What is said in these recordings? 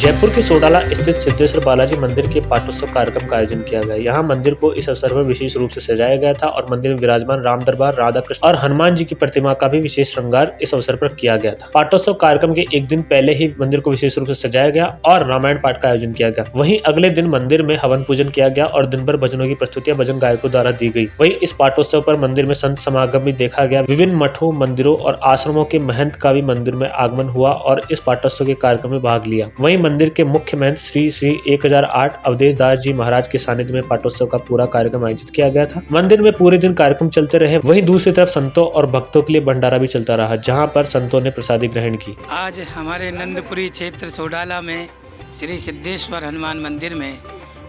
जयपुर के सोडाला स्थित सिद्धेश्वर बालाजी मंदिर के पाटोत्सव कार्यक्रम का आयोजन किया गया। यहाँ मंदिर को इस अवसर पर विशेष रूप से सजाया गया था और मंदिर में विराजमान राम दरबार, राधा कृष्ण और हनुमान जी की प्रतिमा का भी विशेष श्रृंगार इस अवसर पर किया गया था। पाटोत्सव कार्यक्रम के एक दिन पहले ही मंदिर को विशेष रूप से सजाया गया और रामायण पाठ का आयोजन किया गया। वहीं अगले दिन मंदिर में हवन पूजन किया गया और दिन भर भजनों की प्रस्तुतियां भजन गायकों द्वारा दी गई। वहीं इस पाटोत्सव पर मंदिर में संत समागम भी देखा गया। विभिन्न मठों, मंदिरों और आश्रमों के महंत का भी मंदिर में आगमन हुआ और इस पाटोत्सव के कार्यक्रम में भाग लिया। वहीं मंदिर के मुख्य महंत श्री 1008 अवधेश दास जी महाराज के सानिध्य में पाटोत्सव का पूरा कार्यक्रम आयोजित किया गया था। मंदिर में पूरे दिन कार्यक्रम चलते रहे। वहीं दूसरी तरफ संतों और भक्तों के लिए भंडारा भी चलता रहा, जहां पर संतों ने प्रसादी ग्रहण की। आज हमारे नंदपुरी क्षेत्र सोडाला में श्री सिद्धेश्वर हनुमान मंदिर में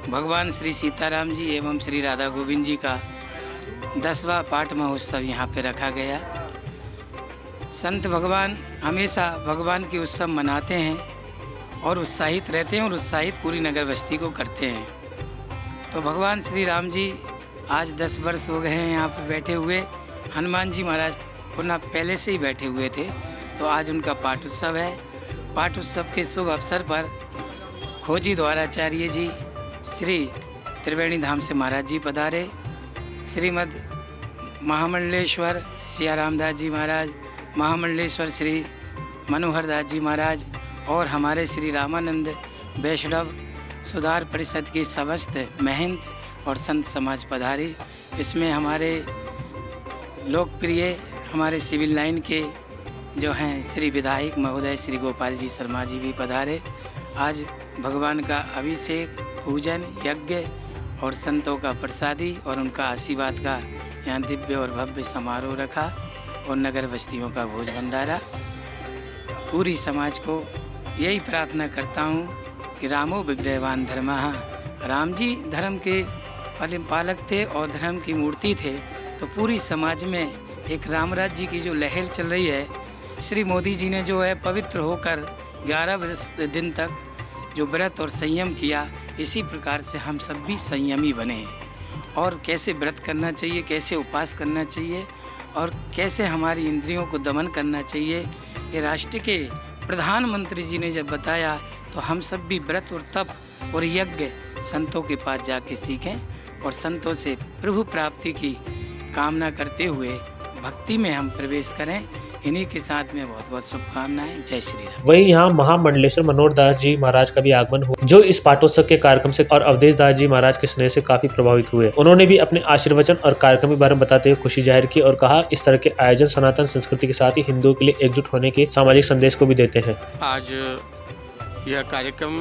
भगवान श्री सीताराम जी एवं श्री राधा गोविंद जी का 10वां पाठ महोत्सव यहाँ पे रखा गया। संत भगवान हमेशा भगवान के उत्सव मनाते हैं और उत्साहित रहते हैं और उत्साहित पूरी नगर बस्ती को करते हैं। तो भगवान श्री राम जी आज 10 वर्ष हो गए हैं यहाँ पे बैठे हुए। हनुमान जी महाराज पुनः पहले से ही बैठे हुए थे, तो आज उनका पाठ उत्सव है। पाठ उत्सव के शुभ अवसर पर खोजी द्वाराचार्य जी श्री त्रिवेणी धाम से महाराज जी पधारे। श्रीमद महामंडलेश्वर सियाराम दास जी महाराज, महामंडलेश्वर श्री मनोहर दास जी महाराज और हमारे श्री रामानंद वैष्णव सुधार परिषद के समस्त महंत और संत समाज पधारे। इसमें हमारे लोकप्रिय हमारे सिविल लाइन के जो हैं श्री विधायक महोदय श्री गोपाल जी शर्मा जी भी पधारे। आज भगवान का अभिषेक, पूजन, यज्ञ और संतों का प्रसादी और उनका आशीर्वाद का यहाँ दिव्य और भव्य समारोह रखा और नगर बस्तियों का भोज भंडारा। पूरी समाज को यही प्रार्थना करता हूँ कि रामो विग्रहवान धर्मः, राम जी धर्म के पालक थे और धर्म की मूर्ति थे। तो पूरी समाज में एक राम राज्य जी की जो लहर चल रही है, श्री मोदी जी ने जो है पवित्र होकर 11 दिन तक जो व्रत और संयम किया, इसी प्रकार से हम सब भी संयमी बने और कैसे व्रत करना चाहिए, कैसे उपवास करना चाहिए और कैसे हमारी इंद्रियों को दमन करना चाहिए, ये राष्ट्र के प्रधानमंत्री जी ने जब बताया तो हम सब भी व्रत और तप और यज्ञ संतों के पास जाके सीखें और संतों से प्रभु प्राप्ति की कामना करते हुए भक्ति में हम प्रवेश करें। इन्हीं के साथ में बहुत बहुत शुभकामनाएं। जय श्री राम। वहीं यहाँ महामंडलेश्वर मनोहर दास जी महाराज का भी आगमन हुआ, जो इस पाटोत्सव के कार्यक्रम से और अवधेश दास जी महाराज के स्नेह से काफी प्रभावित हुए। उन्होंने भी अपने आशीर्वचन और कार्यक्रम के बारे में बताते हुए खुशी जाहिर की और कहा, इस तरह के आयोजन सनातन संस्कृति के साथ ही हिंदुओं के लिए एकजुट होने के सामाजिक संदेश को भी देते हैं। आज यह कार्यक्रम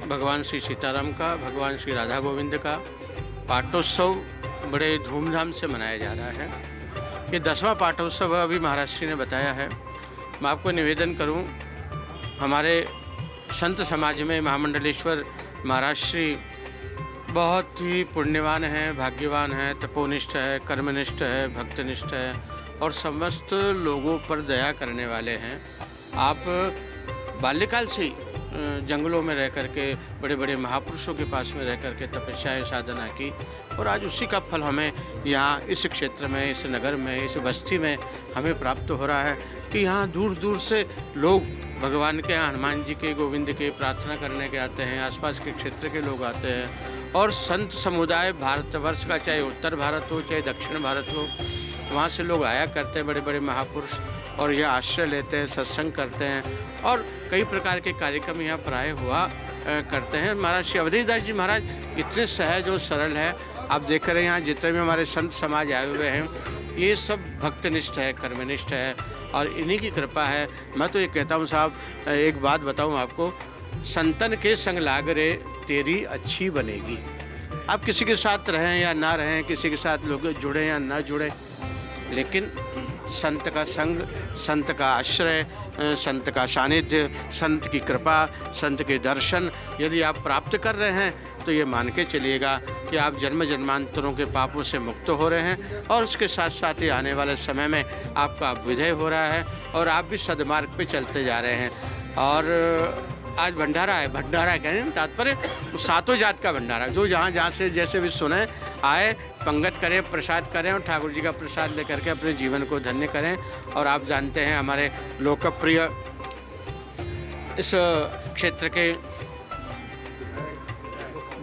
भगवान श्री सीताराम का, भगवान श्री राधा गोविंद का पाटोत्सव बड़े धूमधाम से मनाया जा रहा है। ये 10वां पाटोत्सव अभी महाराज श्री ने बताया है। मैं आपको निवेदन करूं, हमारे संत समाज में महामंडलेश्वर महाराज श्री बहुत ही पुण्यवान हैं, भाग्यवान हैं, तपोनिष्ठ है, कर्मनिष्ठ है, भक्तनिष्ठ है और समस्त लोगों पर दया करने वाले हैं। आप बाल्यकाल से ही जंगलों में रह करके बड़े बड़े महापुरुषों के पास में रह करके तपस्याएं साधना की और आज उसी का फल हमें यहाँ इस क्षेत्र में, इस नगर में, इस बस्ती में हमें प्राप्त हो रहा है कि यहाँ दूर दूर से लोग भगवान के, हनुमान जी के, गोविंद के प्रार्थना करने के आते हैं। आसपास के क्षेत्र के लोग आते हैं और संत समुदाय भारतवर्ष का, चाहे उत्तर भारत हो चाहे दक्षिण भारत हो, वहाँ से लोग आया करते हैं, बड़े बड़े महापुरुष, और ये आश्रय लेते हैं, सत्संग करते हैं और कई प्रकार के कार्यक्रम यहाँ प्राय हुआ करते हैं। महाराज श्री अवधेश दास जी महाराज इतने सहज और सरल है। आप देख रहे हैं यहाँ जितने भी हमारे संत समाज आए हुए हैं, ये सब भक्तनिष्ठ है, कर्मनिष्ठ है और इन्हीं की कृपा है। मैं तो ये कहता हूँ साहब, एक बात बताऊँ आपको, संतन के संग लाग रे तेरी अच्छी बनेगी। आप किसी के साथ रहें या ना रहें, किसी के साथ लोग जुड़ें या ना जुड़ें, लेकिन संत का संग, संत का आश्रय, संत का सानिध्य, संत की कृपा, संत के दर्शन यदि आप प्राप्त कर रहे हैं तो ये मान के चलिएगा कि आप जन्म जन्मांतरों के पापों से मुक्त हो रहे हैं और उसके साथ साथ ही आने वाले समय में आपका विजय हो रहा है और आप भी सदमार्ग पे चलते जा रहे हैं। और आज भंडारा है, भंडारा कहने में तात्पर्य सातों जात का भंडारा, जो जहाँ से जैसे भी सुने आए, पंगत करें, प्रसाद करें और ठाकुर जी का प्रसाद लेकर के अपने जीवन को धन्य करें। और आप जानते हैं हमारे लोकप्रिय इस क्षेत्र के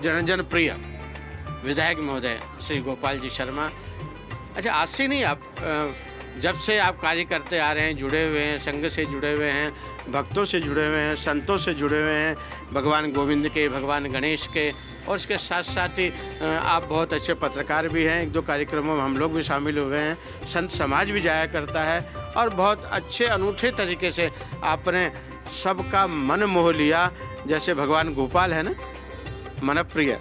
जन जन प्रिय विधायक महोदय श्री गोपाल जी शर्मा। अच्छा, आज से नहीं, आप जब से आप कार्य करते आ रहे हैं, जुड़े हुए हैं, संघ से जुड़े हुए हैं, भक्तों से जुड़े हुए हैं, संतों से जुड़े हुए हैं, भगवान गोविंद के, भगवान गणेश के, और इसके साथ साथ ही आप बहुत अच्छे पत्रकार भी हैं। 1-2 कार्यक्रमों में हम लोग भी शामिल हुए हैं, संत समाज भी जाया करता है, और बहुत अच्छे अनूठे तरीके से आपने सबका मन मोह लिया। जैसे भगवान गोपाल है ना, मन प्रिय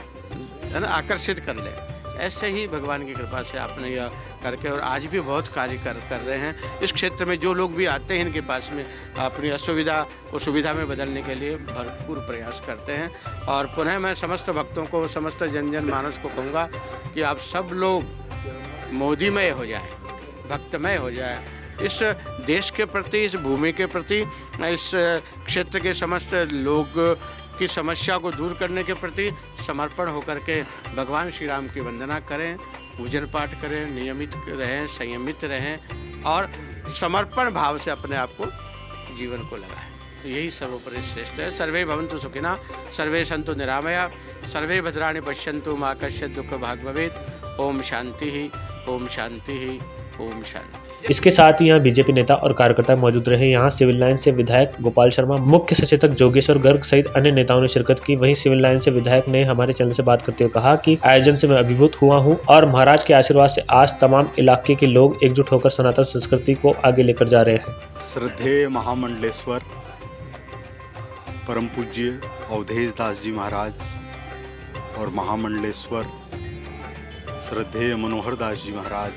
है ना, आकर्षित कर ले, ऐसे ही भगवान की कृपा से आपने यह करके, और आज भी बहुत कार्य कर रहे हैं। इस क्षेत्र में जो लोग भी आते हैं इनके पास में अपनी असुविधा को सुविधा में बदलने के लिए भरपूर प्रयास करते हैं। और पुनः मैं समस्त भक्तों को, समस्त जन मानस को कहूँगा कि आप सब लोग मोदीमय हो जाए, भक्तमय हो जाए। इस देश के प्रति, इस भूमि के प्रति, इस क्षेत्र के समस्त लोग की समस्या को दूर करने के प्रति समर्पण होकर के भगवान श्री राम की वंदना करें, पूजन पाठ करें, नियमित रहें, संयमित रहें, और समर्पण भाव से अपने आप को, जीवन को लगाएं। यही सर्वोपरि श्रेष्ठ है। सर्वे भवन्तु सुखिनः, सर्वे सन्तु निरामया, सर्वे भद्राणि पश्यन्तु मा कश्चित् दुःख भाग् भवेत्। ओम शांति ही, ओम शांति ही, ओम शांति। इसके साथ ही यहाँ बीजेपी नेता और कार्यकर्ता मौजूद रहे। यहाँ सिविल लाइन से विधायक गोपाल शर्मा, मुख्य सचेतक जोगेश्वर गर्ग सहित अन्य नेताओं ने शिरकत की। वहीं सिविल लाइन से विधायक ने हमारे चैनल से बात करते हुए कहा कि आयोजन से मैं अभिभूत हुआ हूँ और महाराज के आशीर्वाद से आज तमाम इलाके के लोग एकजुट होकर सनातन संस्कृति को आगे लेकर जा रहे हैं। श्रद्धेय महामंडलेश्वर परम पूज्य अवधेश दास जी महाराज और महामंडलेश्वर श्रद्धेय मनोहर दास जी महाराज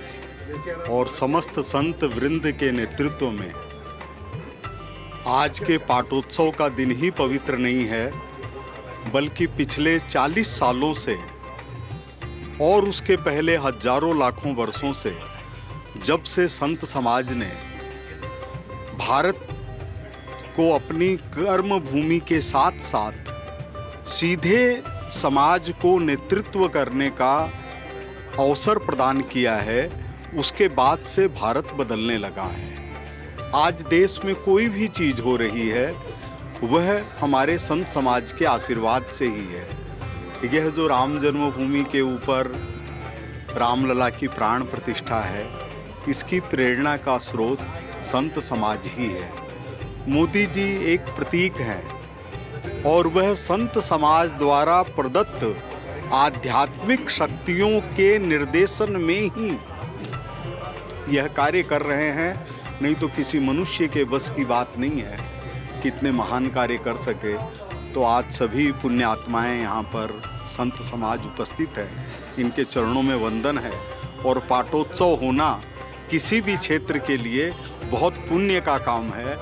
और समस्त संत वृंद के नेतृत्व में आज के पाटोत्सव का दिन ही पवित्र नहीं है, बल्कि पिछले 40 सालों से और उसके पहले हजारों लाखों वर्षों से, जब से संत समाज ने भारत को अपनी कर्म भूमि के साथ साथ सीधे समाज को नेतृत्व करने का अवसर प्रदान किया है, उसके बाद से भारत बदलने लगा है। आज देश में कोई भी चीज़ हो रही है वह हमारे संत समाज के आशीर्वाद से ही है। यह जो राम जन्मभूमि के ऊपर रामलला की प्राण प्रतिष्ठा है, इसकी प्रेरणा का स्रोत संत समाज ही है। मोदी जी एक प्रतीक हैं और वह संत समाज द्वारा प्रदत्त आध्यात्मिक शक्तियों के निर्देशन में ही यह कार्य कर रहे हैं। नहीं तो किसी मनुष्य के बस की बात नहीं है कितने महान कार्य कर सके। तो आज सभी पुण्य आत्माएं यहाँ पर संत समाज उपस्थित है, इनके चरणों में वंदन है। और पाटोत्सव होना किसी भी क्षेत्र के लिए बहुत पुण्य का काम है।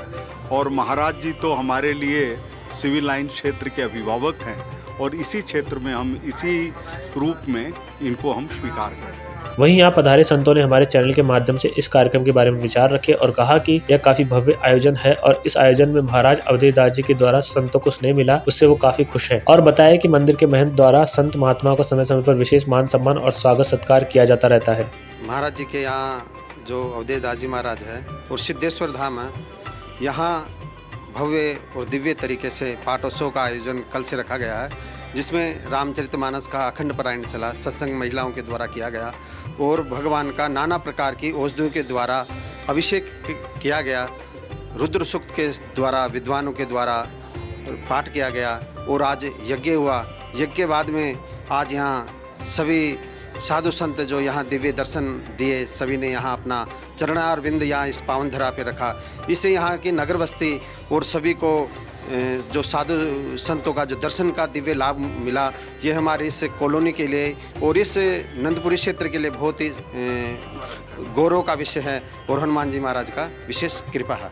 और महाराज जी तो हमारे लिए सिविल लाइन क्षेत्र के अभिभावक हैं और इसी क्षेत्र में हम इसी रूप में इनको हम स्वीकार करते हैं। वहीं यहाँ पधारे संतों ने हमारे चैनल के माध्यम से इस कार्यक्रम के बारे में विचार रखे और कहा कि यह काफी भव्य आयोजन है और इस आयोजन में महाराज अवधेश दास जी के द्वारा संतों को स्नेह मिला, उससे वो काफी खुश है। और बताया कि मंदिर के महंत द्वारा संत महात्माओं का समय समय पर विशेष मान सम्मान और स्वागत सत्कार किया जाता रहता है। महाराज जी के यहाँ जो अवधेश दास जी महाराज है और सिद्धेश्वर धाम है, यहाँ भव्य और दिव्य तरीके से पाटोत्सव का आयोजन कल से रखा गया है, जिसमें रामचरितमानस का अखंड पारायण चला, सत्संग महिलाओं के द्वारा किया गया और भगवान का नाना प्रकार की औषधियों के द्वारा अभिषेक किया गया, रुद्र सूक्त के द्वारा विद्वानों के द्वारा पाठ किया गया और आज यज्ञ हुआ। यज्ञ के बाद में आज यहाँ सभी साधु संत जो यहाँ दिव्य दर्शन दिए, सभी ने यहाँ अपना चरणार बिंद यहाँ इस पावन धरा पे रखा। इससे यहाँ की नगर बस्ती और सभी को जो साधु संतों का जो दर्शन का दिव्य लाभ मिला, ये हमारे इस कॉलोनी के लिए और इस नंदपुरी क्षेत्र के लिए बहुत ही गौरव का विषय है और हनुमान जी महाराज का विशेष कृपा है।